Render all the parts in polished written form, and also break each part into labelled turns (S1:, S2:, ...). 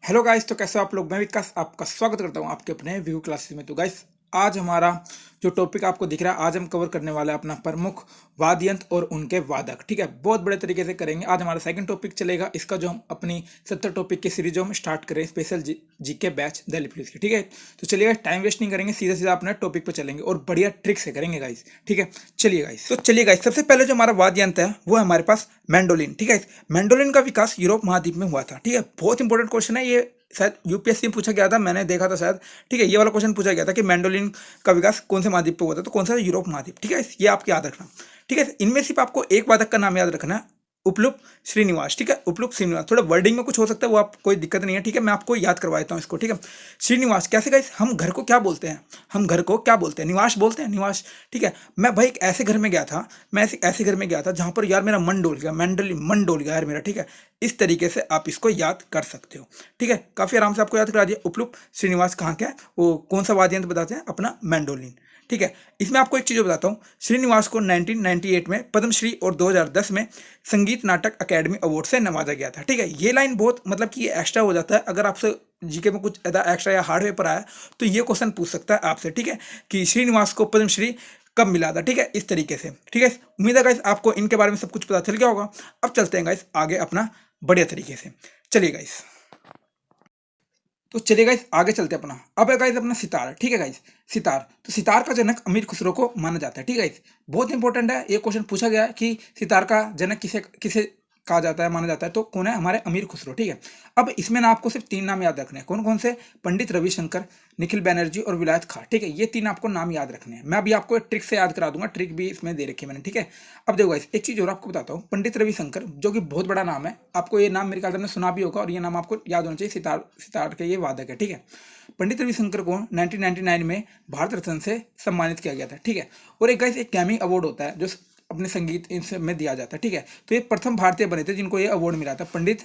S1: Hello guys, तो कैसे हो आप लोग। मैं विकास आपका स्वागत करता हूं आपके अपने व्यू क्लासेस में। तो गाइस, आज हमारा जो टॉपिक आपको दिख रहा है, आज हम कवर करने वाले हैं अपना प्रमुख वाद्य यंत्र और उनके वादक। ठीक है, बहुत बड़े तरीके से करेंगे। आज हमारा सेकंड टॉपिक चलेगा इसका, जो हम अपनी 70 टॉपिक की सीरीज जो हम स्टार्ट करें special GK batch Delhi police की। ठीक है, तो चलिए टाइम वेस्ट नहीं करेंगे, सीधा सीधा अपने टॉपिक पे चलेंगे और बढ़िया ट्रिक से करेंगे गाइस। ठीक है, चलिए गाइस, सबसे पहले जो हमारा वाद्य यंत्र है वो है हमारे पास मैंडोलिन। ठीक है, मैंडोलिन का विकास यूरोप महाद्वीप में हुआ था। ठीक है, बहुत इंपॉर्टेंट क्वेश्चन है ये, शायद यूपीएससी में पूछा गया था, मैंने देखा था शायद। ठीक है, ये वाला क्वेश्चन पूछा गया था कि मैंडोलिन का विकास कौन से महाद्वीप पे हुआ था, तो कौन सा, यूरोप महाद्वीप। ठीक है, ये आप याद रखना। ठीक है, इनमें सिर्फ आपको एक वादक का नाम याद रखना है, उपलुप श्रीनिवास। ठीक है, उपलुप श्रीनिवास, थोड़ा वर्डिंग में कुछ हो सकता है, वो आप कोई दिक्कत नहीं है। ठीक है, मैं आपको याद करवा देता हूँ इसको। ठीक है, श्रीनिवास कैसे गाइस, हम घर को क्या बोलते हैं, हम घर को क्या बोलते हैं, निवास बोलते हैं, निवास। ठीक है, मैं भाई एक ऐसे घर में गया था, मैं ऐसे घर में गया था जहां पर यार मेरा मन डोल गया, मेंटली मन डोल गया यार मेरा। ठीक है, इस तरीके से आप इसको याद कर सकते हो। ठीक है, काफी आराम से आपको याद करा दिया। उपलुप श्रीनिवास कहाँ के हैं, वो कौन सा वाद्य यंत्र बताते हैं, अपना मैंडोलिन। ठीक है, इसमें आपको एक चीज बताता हूँ, श्रीनिवास को 1998 में पद्मश्री और 2010 में संगीत नाटक अकेडमी अवार्ड से नवाजा गया था। ठीक है, ये लाइन बहुत मतलब कि ये एक्स्ट्रा हो जाता है, अगर आपसे जीके में कुछ एक्स्ट्रा या हार्ड पेपर आया तो ये क्वेश्चन पूछ सकता है आपसे। ठीक है, कि श्रीनिवास को पद्मश्री कब मिला था। ठीक है, इस तरीके से। ठीक है, उम्मीद है गाइस आपको इनके बारे में सब कुछ पता चल गया होगा। अब चलते हैं गाइस आगे अपना बढ़िया तरीके से। चलिए गाइस, तो चलिए गाइस आगे चलते हैं अपना। अब है गाइस अपना सितार। ठीक है गाइस, सितार, तो सितार का जनक अमीर खुसरो को माना जाता है। ठीक है गाइस, बहुत इंपॉर्टेंट है, ये क्वेश्चन पूछा गया है कि सितार का जनक किसे किसे कहा जाता है, माना जाता है, तो कौन है, हमारे अमीर खुसरो। ठीक है, अब इसमें ना आपको सिर्फ तीन नाम याद रखने हैं। कौन कौन से, पंडित रविशंकर, निखिल बैनर्जी और विलायत खां। ठीक है, ये तीन आपको नाम याद रखने हैं। मैं अभी आपको एक ट्रिक से याद करा दूंगा, ट्रिक भी इसमें दे रखी है मैंने। ठीक है, अब देखो गाइस, एक चीज और आपको बताता हूँ, पंडित रविशंकर जो कि बहुत बड़ा नाम है, आपको ये नाम मेरे ख्याल से सुना भी होगा और ये नाम आपको याद होना चाहिए। सितार सितार के ये वादक है। ठीक है, पंडित रविशंकर को 1999 में भारत रत्न से सम्मानित किया गया था। ठीक है, और एक गाइस एक ग्रैमी अवार्ड होता है जो अपने संगीत में दिया जाता है। ठीक है, तो ये प्रथम भारतीय बने थे जिनको ये अवार्ड मिला था, पंडित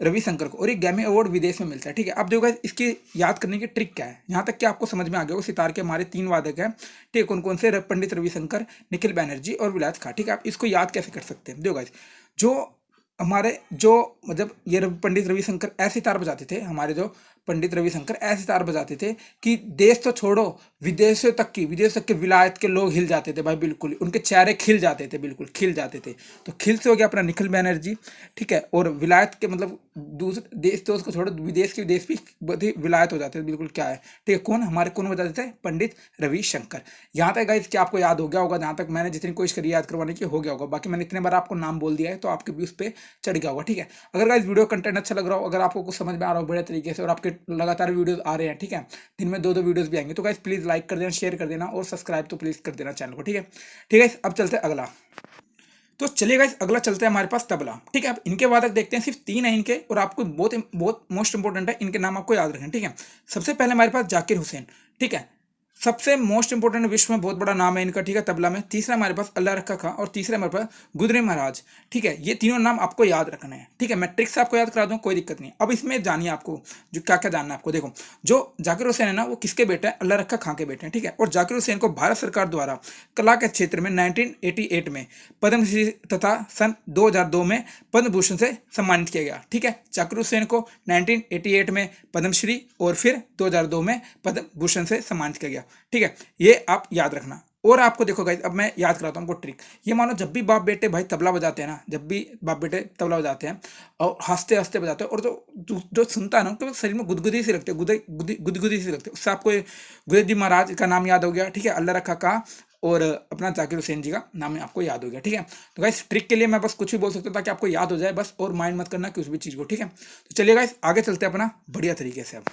S1: रविशंकर को, और एक ग्रैमी अवार्ड विदेश में मिलता है। ठीक है, अब देखो गाइस इसकी याद करने की ट्रिक क्या है, यहाँ तक कि आपको समझ में आ गया होगा। सितार के हमारे तीन वादक हैं। ठीक है, कौन कौन से, पंडित रविशंकर, निखिल बैनर्जी और विलायत खां। ठीक है, आप इसको याद कैसे कर सकते हैं, देखो गाइस, जो हमारे जो मतलब ये पंडित रविशंकर ऐसे तार बजाते थे, हमारे जो पंडित रविशंकर ऐसे तार बजाते थे कि देश तो छोड़ो, विदेश तक के विलायत के लोग हिल जाते थे भाई, बिल्कुल उनके चेहरे खिल जाते थे, बिल्कुल खिल जाते थे। तो खिल से हो गया अपना निखिल बैनर्जी। ठीक है, और विलायत के मतलब दूसरे देश तो उसको छोड़ो, विदेश के विदेश भी बहुत ही विलायत हो जाते थे, बिल्कुल क्या है। ठीक है, कौन, हमारे कौन बजाते थे, पंडित रविशंकर। यहाँ तक गाइस क्या आपको याद हो गया होगा, जहाँ तक मैंने जितनी कोशिश करी याद करवाने की, हो गया होगा। बाकी मैंने इतने बार आपको नाम बोल दिया है तो आपके भी उस पर चढ़ गया होगा। ठीक है, अगर गाइस वीडियो कंटेंट अच्छा लग रहा हो, अगर आपको कुछ समझ में आ रहा हो बड़े तरीके से, और आपके लगातार वीडियोस आ रहे हैं, ठीक है, दिन में दो वीडियोस भी आएंगे, तो गाइस प्लीज लाइक कर देना, शेयर कर देना और सब्सक्राइब तो प्लीज कर देना चैनल को। ठीक है, ठीक है, अब चलते हैं अगला। तो चलिए गाइस अगला चलते हैं हमारे पास तबला। ठीक है, अब इनके वादक देखते हैं, सिर्फ तीन है इनके, और आपको बहुत बहुत मोस्ट इंपोर्टेंट है, इनके नाम आपको याद रखें। ठीक है, सबसे पहले हमारे पास जाकिर हुसैन। ठीक है, सबसे मोस्ट इंपोर्टेंट, विश्व में बहुत बड़ा नाम है इनका। ठीक है, तबला में। तीसरा हमारे पास अल्लाह रखा खां, और तीसरा हमारे पास गुदरे महाराज। ठीक है, ये तीनों नाम आपको याद रखने हैं। ठीक है, मैं ट्रिक से आपको याद करा दूं, कोई दिक्कत नहीं। अब इसमें जानिए आपको जो क्या क्या जानना है आपको। देखो, जो जाकिर हुसैन है ना, वो किसके बेटे हैं, अल्लाह रखा खां के बेटे हैं। ठीक है, और जाकिर हुसैन को भारत सरकार द्वारा कला के क्षेत्र में 1988 में पद्मश्री तथा सन 2002 में पद्म भूषण से सम्मानित किया गया। ठीक है, जाकिर हुसैन को 1988 में पद्मश्री और फिर 2002 में पद्म भूषण से सम्मानित किया गया। ठीक है, ये आप याद रखना। और आपको देखो गाइस, अब मैं याद कराता हूँ आपको ट्रिक। ये मानो जब भी बाप बेटे भाई तबला बजाते हैं ना, जब भी बाप बेटे तबला बजाते हैं और हंसते हंसते बजाते हैं, और जो सुनता है ना, उनके शरीर में गुदगुदी से लगते हैं, गुदगुदी से लगते हैं। उससे आपको गुरुदेव जी महाराज का नाम याद हो गया। ठीक है, अल्लाह रखा का, और अपना जाकिर हुसैन जी का नाम आपको याद हो गया। ठीक है, तो गाइस ट्रिक के लिए मैं बस कुछ भी बोल सकता हूँ ताकि आपको याद हो जाए बस, और माइंड मत करना किसी भी चीज़ को। ठीक है, तो चलिए गाइस आगे चलते हैं अपना बढ़िया तरीके से। अब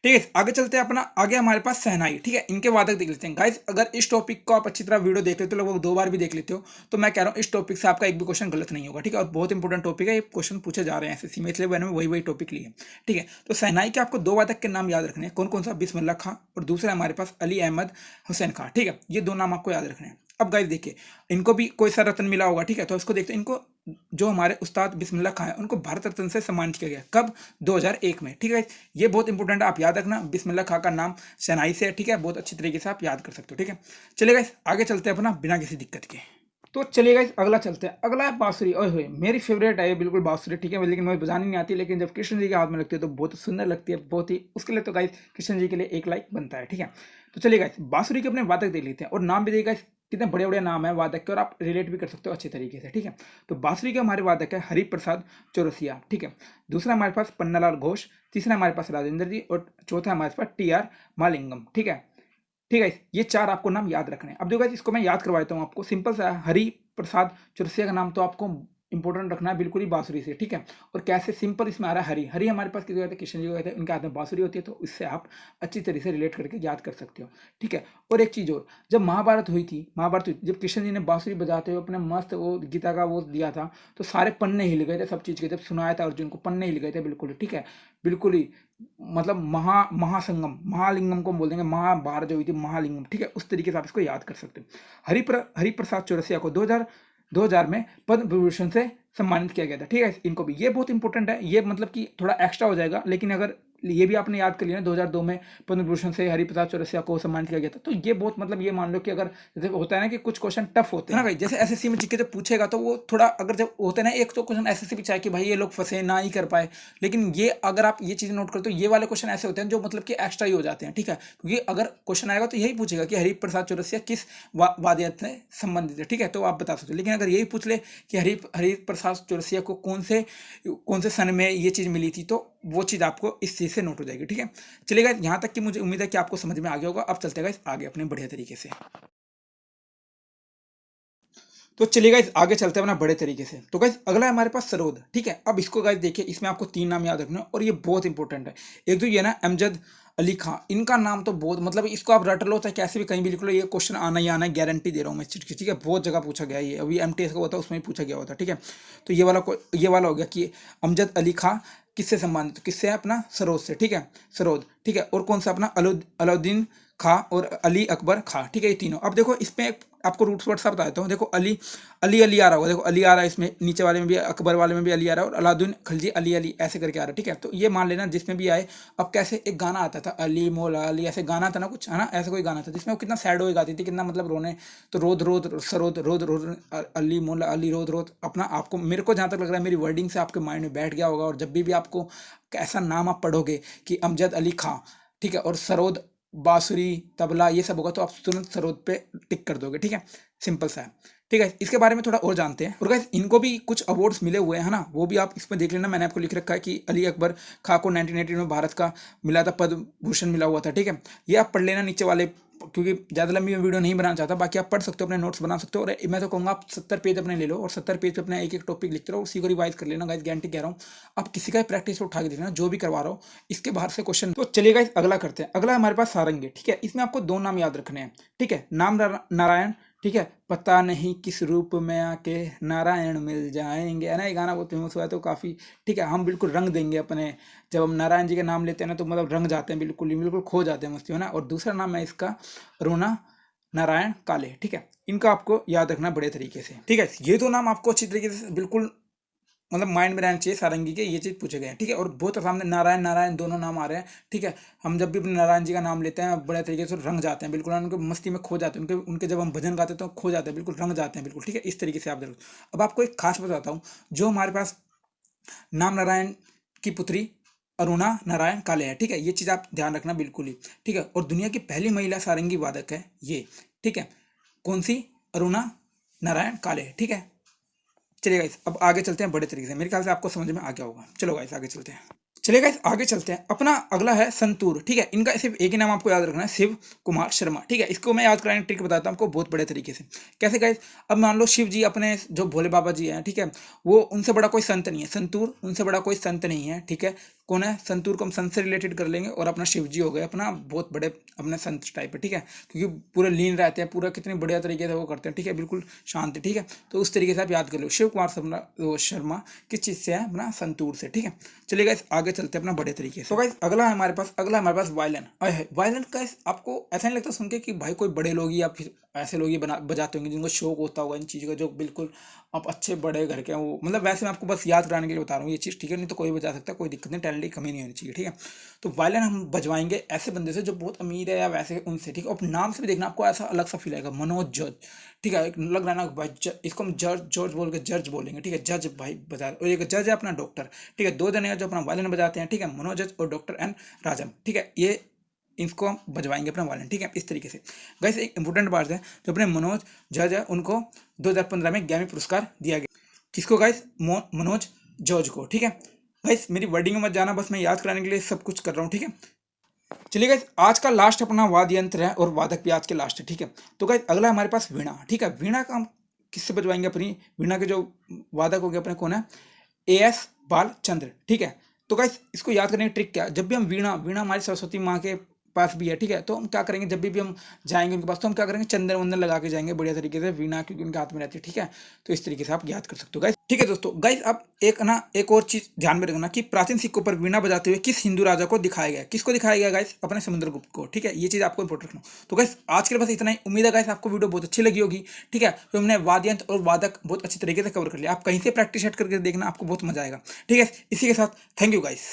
S1: ठीक है, आगे चलते हैं अपना। आगे हमारे पास शहनाई। ठीक है, इनके वादक देख लेते हैं गाइस। अगर इस टॉपिक को आप अच्छी तरह वीडियो देख लेते हो, लगभग 2 बार भी देख लेते हो, तो मैं कह रहा हूँ इस टॉपिक से आपका एक भी क्वेश्चन गलत नहीं होगा। ठीक है, और बहुत इंपॉर्टेंट टॉपिक है, ये क्वेश्चन पूछे जा रहे हैं एसएससी में, इसलिए मैंने वही टॉपिक लिए। ठीक है, तो शहनाई के आपको 2 वादक के नाम याद रखने हैं। कौन कौन सा, बिस्मिल्लाह खां, और दूसरा हमारे पास अली अहमद हुसैन खां। ठीक है, ये दो नाम आपको याद रखने हैं। अब गाइस देखिए, इनको भी कोई सा रत्न मिला होगा। ठीक है, तो इसको देखते हैं। इनको जो हमारे उस्ताद बिस्मिल्लाह खां है, उनको भारत रत्न से सम्मानित किया गया। कब, 2001 में। ठीक है, ये बहुत इंपॉर्टेंट है, आप याद रखना। बिस्मिल्लाह खां का नाम शहनाई से है। ठीक है, बहुत अच्छी तरीके से आप याद कर सकते हो। ठीक है, चलिए गाइस आगे चलते हैं अपना बिना किसी दिक्कत के। तो चलिए गाइस अगला चलते हैं। अगला है बांसुरी। ओए होए मेरी फेवरेट है ये बिल्कुल बांसुरी, ठीक है, लेकिन मुझे बजानी नहीं आती, लेकिन जब कृष्ण जी के हाथ में लगती है तो बहुत सुंदर लगती है, बहुत ही, उसके लिए तो गाइस कृष्ण जी के लिए एक लाइक बनता है, ठीक है। तो चलिए गाइस बांसुरी के अपने वादक देख लेते हैं, और नाम भी देखिए गाइस कितने बड़े बड़े नाम है वादक के, और आप रिलेट भी कर सकते हो अच्छे तरीके से, ठीक है। तो बांसुरी के हमारे वादक है हरिप्रसाद चौरसिया, ठीक है। दूसरा हमारे पास पन्नालाल घोष, तीसरा हमारे पास राजेंद्र जी, और चौथा हमारे पास टी.आर. महालिंगम, ठीक है। ठीक है, ये चार आपको नाम याद रखने हैं। अब देखो इसको मैं याद करवाता हूँ आपको, सिंपल सा है, हरि प्रसाद चौरसिया का नाम तो आपको इंपॉर्टेंट रखना है बिल्कुल ही बांसुरी से, ठीक है। और कैसे सिंपल इसमें आ रहा है हरि, हरि हमारे पास किसी कहते हैं कृष्ण जी को कहते हैं, उनके हाथ में बांसुरी होती है, तो इससे आप अच्छी तरीके से रिलेट करके याद कर सकते हो, ठीक है। और एक चीज़ और, जब महाभारत हुई थी, जब कृष्ण जी ने बांसुरी बजाते हुए अपने मस्त वो गीता का वो दिया था, तो सारे पन्ने हिल गए थे सब चीज़ के, जब सुनाया था अर्जुन को पन्ने हिल गए थे बिल्कुल, ठीक है, बिल्कुल ही, मतलब महासंगम, महालिंगम को बोल देंगे, महाभारत जो हुई थी महालिंगम, ठीक है, उस तरीके से आप इसको याद कर सकते हो। हरिप्रसाद चौरसिया को 2000 में पद्म विभूषण से सम्मानित किया गया था, ठीक है। इनको भी ये बहुत इंपॉर्टेंट है, ये मतलब कि थोड़ा एक्स्ट्रा हो जाएगा, लेकिन अगर ये भी आपने याद कर लिया ना, 2002 में पद्म विभूषण से हरिप्रसाद चौरसिया को सम्मानित किया गया था, तो ये बहुत, मतलब ये मान लो कि अगर जैसे होता है ना कि कुछ क्वेश्चन टफ होते हैं ना भाई, जैसे एसएससी में जीके जब पूछेगा तो वो थोड़ा, अगर जब होता है ना, एक तो क्वेश्चन एसएससी भी चाहे कि भाई ये लोग फंसे ना ही कर पाए, लेकिन ये अगर आप ये चीज़ नोट करते हो, ये वाले क्वेश्चन ऐसे होते हैं जो मतलब कि एक्स्ट्रा ही हो जाते हैं, ठीक है, क्योंकि अगर क्वेश्चन आएगा तो यही पूछेगा कि हरिप्रसाद चौरसिया किस वाद्ययंत्र से संबंधित है, ठीक है, तो आप बता सकते हो। लेकिन अगर यही पूछ ले कि हरिप्रसाद चौरसिया को कौन से सन में ये चीज़ मिली थी, तो वो चीज़ आपको इस चीज़ से नोट हो जाएगी, ठीक है। चलिएगा यहाँ तक कि मुझे उम्मीद है कि आपको समझ में आ गया होगा। अब चलते हैं आगे अपने बढ़िया तरीके से। तो चलिए गाइस आगे चलते हैं अपना बड़े तरीके से। तो गाइस अगला है हमारे पास सरोद, ठीक है। अब इसको गाइस देखिए, इसमें आपको 3 नाम याद रखना है, और ये बहुत इंपॉर्टेंट है। एक तो ये ना अमजद अली खां, इनका नाम तो बहुत, मतलब इसको आप रट लो चाहे कैसे भी कहीं भी लिख लो, ये क्वेश्चन आना ही आना है, गारंटी दे रहा हूँ मैं इस चीज़ की, ठीक है। बहुत जगह पूछा गया है ये, अभी एमटीएस का हुआ था उसमें भी पूछा गया हुआ था, ठीक है। तो ये वाला हो गया कि अमजद अली खां किससे संबंधित, किससे है, अपना सरोद से, ठीक है, सरोद, ठीक है। और कौन सा, अपना अलाउद्दीन खां और अली अकबर खां, ठीक है, ये तीनों। अब देखो इसमें आपको रूट्स वर्ड सा बता देता हूँ। देखो अली अली अली आ रहा होगा, देखो अली आ रहा है इसमें, नीचे वाले में भी, अकबर वाले में भी अली आ रहा है, और अलाउद्दीन खिलजी अली अली ऐसे करके आ रहा है, ठीक है। तो ये मान लेना जिसमें भी आए। अब कैसे एक गाना आता था, अली मौला अली, ऐसे गाना था ना कुछ, है ना, ऐसे कोई गाना था जिसमें वो कितना सैड हो गाती थी, कितना मतलब रोने, तो रोद रोद सरोद रोद रोद अली मौला अली रोद रोद, अपना आपको, मेरे को जहाँ तक लग रहा है मेरी वर्डिंग से आपके माइंड में बैठ गया होगा। और जब भी आपको ऐसा नाम आप पढ़ोगे कि अमजद अली खां, ठीक है, और सरोद, बांसुरी, तबला, ये सब होगा, तो आप तुरंत सरोद पे टिक कर दोगे, ठीक है, सिंपल सा है, ठीक है। इसके बारे में थोड़ा और जानते हैं। और गाइस इनको भी कुछ अवार्ड्स मिले हुए हैं ना, वो भी आप इसमें देख लेना, मैंने आपको लिख रखा है कि अली अकबर खां को 1918 में भारत का मिला था, पद्म भूषण मिला हुआ था, ठीक है। ये आप पढ़ लेना नीचे वाले, क्योंकि ज़्यादा लंबी मैं वीडियो नहीं बनाना चाहता, बाकी आप पढ़ सकते हो, अपने नोट्स बना सकते हो। और मैं तो कहूँगा आप 70 पेज अपने ले लो, और 70 पेज पे अपना एक एक टॉपिक लिखते रहो, उसी को रिवाइज कर लेना गाइस, गारंटी कह रहा हूँ। आप किसी का भी प्रैक्टिस उठा के देखना, जो भी करवा रहा हो, इसके बाहर से क्वेश्चन। तो चलिए गाइस अगला करते हैं। अगला हमारे पास सारंगी, ठीक है। इसमें आपको 2 नाम याद रखने हैं, ठीक है, नाम नारायण, ठीक है, पता नहीं किस रूप में आके नारायण मिल जाएंगे, है ना, ये गाना बहुत फेमस हुआ है, तो काफ़ी, ठीक है, हम बिल्कुल रंग देंगे अपने, जब हम नारायण जी का नाम लेते हैं ना, तो मतलब रंग जाते हैं, बिल्कुल बिल्कुल खो जाते हैं मस्ती में ना। और दूसरा नाम है इसका रोना नारायण काले, ठीक है। इनका आपको याद रखना बड़े तरीके से, ठीक है। ये 2 नाम आपको अच्छी तरीके से बिल्कुल मतलब माइंड में रहना चाहिए, सारंगी के ये चीज़ पूछे गए हैं, ठीक है। और बहुत सामने नारायण नारायण दोनों नाम आ रहे हैं, ठीक है। हम जब भी अपने नारायण जी का नाम लेते हैं बड़े तरीके से रंग जाते हैं, बिल्कुल उनके मस्ती में खो जाते हैं, उनके जब हम भजन गाते हैं तो खो जाते हैं, बिल्कुल रंग जाते हैं, बिल्कुल, ठीक है। इस तरीके से आप देखो। अब आपको एक खास बताता हूँ, जो हमारे पास नाम नारायण की पुत्री अरुणा नारायण काले है, ठीक है, ये चीज़ आप ध्यान रखना बिल्कुल ही, ठीक है। और दुनिया की पहली महिला सारंगी वादक है ये, ठीक है। कौन सी, अरुणा नारायण काले, ठीक है। चलिए गाइस अब आगे चलते हैं बड़े तरीके से, मेरे ख्याल से आपको समझ में आ गया होगा। चलो गाइस आगे चलते हैं। चलिए गाइस आगे चलते हैं। अपना अगला है संतूर, ठीक है। इनका सिर्फ एक ही नाम आपको याद रखना है, शिव कुमार शर्मा, ठीक है। इसको मैं याद कराने ट्रिक बताता हूँ आपको बहुत बड़े तरीके से। कैसे गाइस, अब मान लो शिव जी अपने जो भोले बाबा जी हैं, ठीक है, वो उनसे बड़ा कोई संत नहीं है, संतूर उनसे बड़ा कोई संत नहीं है, ठीक है। कौन है, संतूर को हम संत से रिलेटेड कर लेंगे, और अपना शिव जी हो गए अपना बहुत बड़े अपने संत टाइप है, ठीक है, क्योंकि पूरे लीन रहते हैं, पूरा कितने बढ़िया तरीके से वो करते हैं, ठीक है, बिल्कुल शांत, ठीक है। तो उस तरीके से आप याद कर लो, शिव कुमार शर्मा किस चीज़ से है, अपना संतूर से, ठीक है। चलिए गाइस आगे चलते हैं अपना बड़े तरीके से। तो गाइस अगला है हमारे पास वायलिन। वायलिन का आपको ऐसा नहीं लगता सुन के कि भाई कोई बड़े लोग ही या फिर ऐसे लोग ये बजाते होंगे जिनको शौक होता होगा इन चीज़ों का, जो बिल्कुल आप अच्छे बड़े घर के हैं वो, मतलब वैसे मैं आपको बस याद कराने के लिए बता रहा हूँ ये चीज़, ठीक है। नहीं तो कोई बजा सकता है, कोई दिक्कत नहीं, टैलेंट की कमी नहीं होनी चाहिए, ठीक है। तो वायलिन हम बजवाएंगे ऐसे बंदे से जो बहुत अमीर है या वैसे उनसे, ठीक है। और नाम से भी देखना आपको ऐसा अलग सा फील आएगा, मनोज जॉर्ज, ठीक है। लग रहा है ना भाई इसको हम जॉर्ज जॉर्ज बोल के जज बोलेंगे, ठीक है। जज भाई बजा, और एक जज है अपना डॉक्टर, ठीक है। दो जने हैं जो अपना वायलिन बजाते हैं, ठीक है, मनोज जज और डॉक्टर एन राजम, ठीक है। ये इनको हम बजवाएंगे अपना वायलिन, ठीक है, इस तरीके से। गाइस एक इंपॉर्टेंट बात है, जो अपने मनोज जज है उनको 2015 में ग्रैमी पुरस्कार दिया गया। किसको गाइस? मनोज जॉर्ज को, ठीक है। गाइस मेरी वर्डिंग में मत जाना, बस मैं याद कराने के लिए सब कुछ कर रहा हूँ, ठीक है। चलिए गाइस आज का लास्ट अपना वाद्य यंत्र है और वादक भी आज के लास्ट है, ठीक है। तो गाइस अगला हमारे पास वीणा, ठीक है। वीणा का हम किससे बजवाएंगे? अपनी वीणा के जो वादक हो गए अपने कौन है? एएस बालचंद्र, ठीक है। तो गाइस इसको याद करने की ट्रिक क्या है? जब भी हम वीणा वीणा हमारी सरस्वती माँ के पास भी है, ठीक है। तो हम क्या करेंगे, जब भी हम जाएंगे उनके पास, तो हम क्या करेंगे, चंदन वंदन लगा के जाएंगे बढ़िया तरीके से, वीणा क्योंकि उनके हाथ में रहती है, ठीक है। तो इस तरीके से आप याद कर सकते हो गाइस, ठीक है दोस्तों। गाइस अब एक और चीज ध्यान में रखना कि प्राचीन सिक्कों पर वीणा बजाते हुए किस हिंदू राजा को दिखाया गया? किसको दिखाया गया गाइस? अपने समुद्रगुप्त को, ठीक है। ये चीज आपको इंपॉर्टेंट रखना। तो गाइस आज के लिए बस इतना ही। उम्मीद है गाइस आपको वीडियो बहुत अच्छी लगी होगी, ठीक है। तो हमने वाद्य यंत्र और वादक बहुत अच्छी तरीके से कवर कर लिया। आप कहीं से प्रैक्टिस सेट करके देखना, आपको बहुत मजा आएगा, ठीक है। इसी के साथ थैंक यू गाइस।